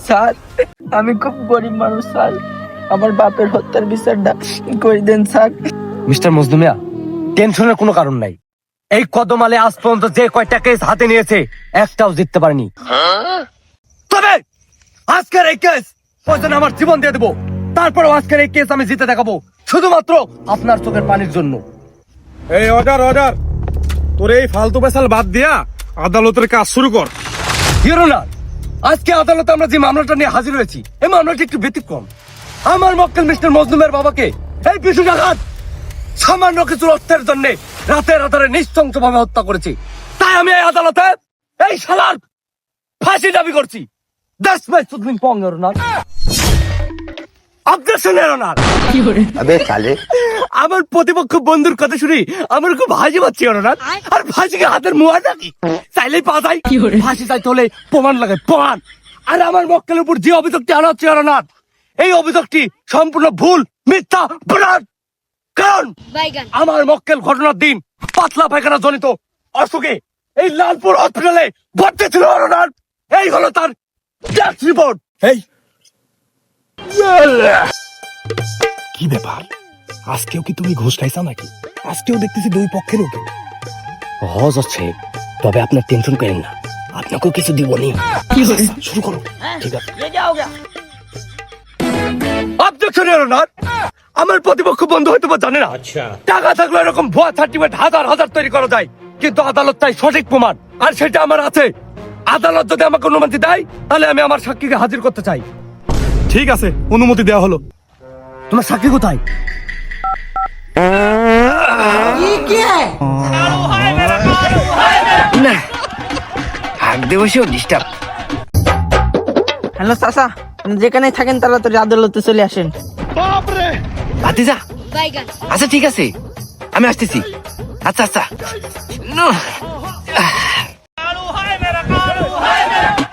Sir আমি খুব গরিব মানুষ স্যার, আমার বাপের হত্যার বিচারটা করে দেন স্যার। মিস্টার মজদুমিয়া, টেনশনের কোনো কারণ নাই। এই কদমালে আজ পর্যন্ত যে কয়টা কেস হাতে নিয়েছে একটাও জিততে পারেনি। তবে আজকের এই কেস প্রয়োজন আমার জীবন দিয়ে দেবো, তারপরে আজকের এই কেস আমি জিতে দেখাবো শুধুমাত্র আপনার চোখের পানির জন্য। এই অর্ডার অর্ডার, তোর এই ফালতু পেশাল বাদ দিয়া আদালতের কাজ শুরু কর। ইওর অনার, আজকে আদালতে আমরা যে মামলাটা নিয়ে হাজির হয়েছি এই মামলাটি একটু ব্যতিক্রম। আমার মক্কেল মিস্টার মজলুমের বাবাকে এই বিশুজাঘাত সামান্য কিছু অর্থের জন্য রাতের রাতারে নৃশংস ভাবে হত্যা করেছি। তাই আমি এই আদালতে এই শালার ফাঁসি দাবি করছি। That's my supreme pong your honour. Objection your honour. अबे साले আমার প্রতিপক্ষ বন্ধুর কথা শুনি আমার খুব হাসি পাচ্ছি ইওর অনার। আর ফাঁসিকে হাতের মুয়া নাকি চাইলেই পাওয়া যায়? ফাঁসি চাইতে হলে প্রমাণ লাগে, প্রমাণ। আর আমার মক্কেলের উপর যে অভিযোগটি আনা হচ্ছে ইওর অনার, এই অভিযোগটি সম্পূর্ণ ভুল, মিথ্যা, ভ্রাট। কারণ আমার মক্কেল ঘটনার দিন পাতলা পায়খানা জনিত অসুখে এই লালপুর হসপিটালে ভর্তি ছিল ইওর অনার। এই হলো তার টেস্ট রিপোর্ট। এই কি ব্যাপার, আজকেও কি তুমি ঘুষ খাইছা নাকি? আজকেও দেখতেছি দুই পক্ষের উকিল। হজ হচ্ছে, তবে আপনার টেনশন করেন না, আপনাকেও কিছু দিবনি। শুরু করো। ঠিক আছে। Objection your honour. আমার প্রতিপক্ষ বন্ধু হয়তো বা জানে না টাকা থাকলে এরকম ভুয়া সার্টিফিকেট হাজার হাজার তৈরি করা যায়, কিন্তু আদালত চাই সঠিক প্রমাণ, আর সেটা আমার আছে। আদালত যদি আমাকে অনুমতি দেয় তাহলে আমি আমার সাক্ষীকে হাজির করতে চাই। ঠিক আছে, অনুমতি দেওয়া হলো। তোমার সাক্ষী কোথায়? ना हाक दे বসেও ডিস্টার্ব। হ্যালো চাচা, যেখানে থাকেন তাড়াতাড়ি আদালতে চলে আসেন। ভাতিজা আচ্ছা ঠিক আছে, আমি আসতেছি। আচ্ছা আচ্ছা নো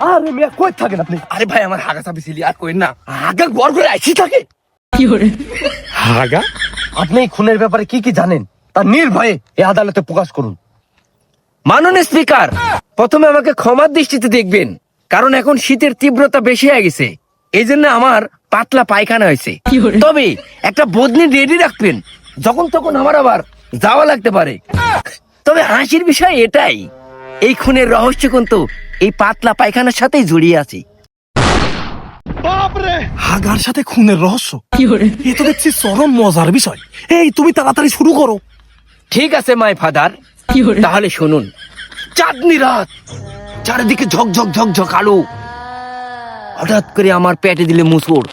আরে মিয়া কই থাকেন আপনি? আরে ভাই আমার হাগা চাবি ছিলি আর কই না। আগের ঘর করে আইসি থাকে। হাগা? আপনি এই খুনের ব্যাপারে কি কি জানেন তা নির্ভয়ে এই আদালতে প্রকাশ করুন। মাননীয় স্পিকার, প্রথমে আমাকে ক্ষমার দৃষ্টিতে দেখবেন, কারণ এখন শীতের তীব্রতা বেশি হয়ে গেছে, এই জন্য আমার পাতলা পায়খানা হয়েছে। তবে একটা বদনি রেডি রাখবেন, যখন তখন আমার আবার যাওয়া লাগতে পারে। তবে হাসির বিষয় এটাই, এই খুনের রহস্য কিন্তু এই পাতলা পায়খানার সাথেই জড়িয়ে আছে। হাগার সাথে খুনের রহস্য, এ তো দেখছি চরম মজার বিষয়। এই তুমি তাড়াতাড়ি শুরু করো। ঠিক আছে মাই ফাদার, তাহলে শুনুন। চাঁদনি রাত, চারিদিকে ঝকঝক ঝকঝক আলো, হঠাৎ করে আমার পেটে দিলে মুসুর।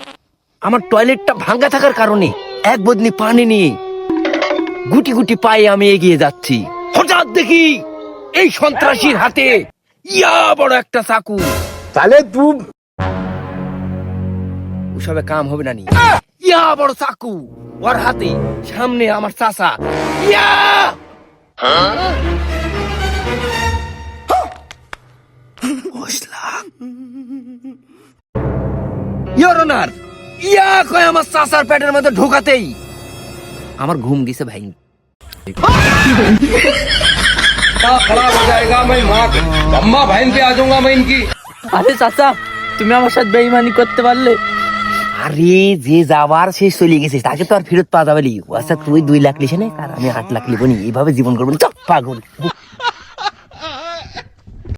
আমার টয়লেটটা ভাঙ্গা থাকার কারণে এক বদনি পানি নিয়ে গুটি গুটি পায়ে আমি এগিয়ে যাচ্ছি। হঠাৎ দেখি এই সন্ত্রাসীর হাতে ইয়া বড় একটা চাকু। তাহলে তুই ওসবে কাম হবে না নি। ইয়া বড় চাকু ওর হাতে, সামনে আমার চাচা। ইয়া ইওর অনার, ইয়া কয় আমার চাচার পেটের মধ্যে ঢোকাতেই আমার ঘুম গেছে ভাই। আরে চাচা, তুমি আমার সাথে বেইমানি করতে পারলে? আরে যে যাবার সে চলে গেছে, তাকে তো আর ফেরত পাওয়া যাবে নি। আচ্ছা তুই 2 লাখ লিখে নে, আর আমি 8 লাখ লিখবো নি, এইভাবে জীবন করবো। চপ পাগল।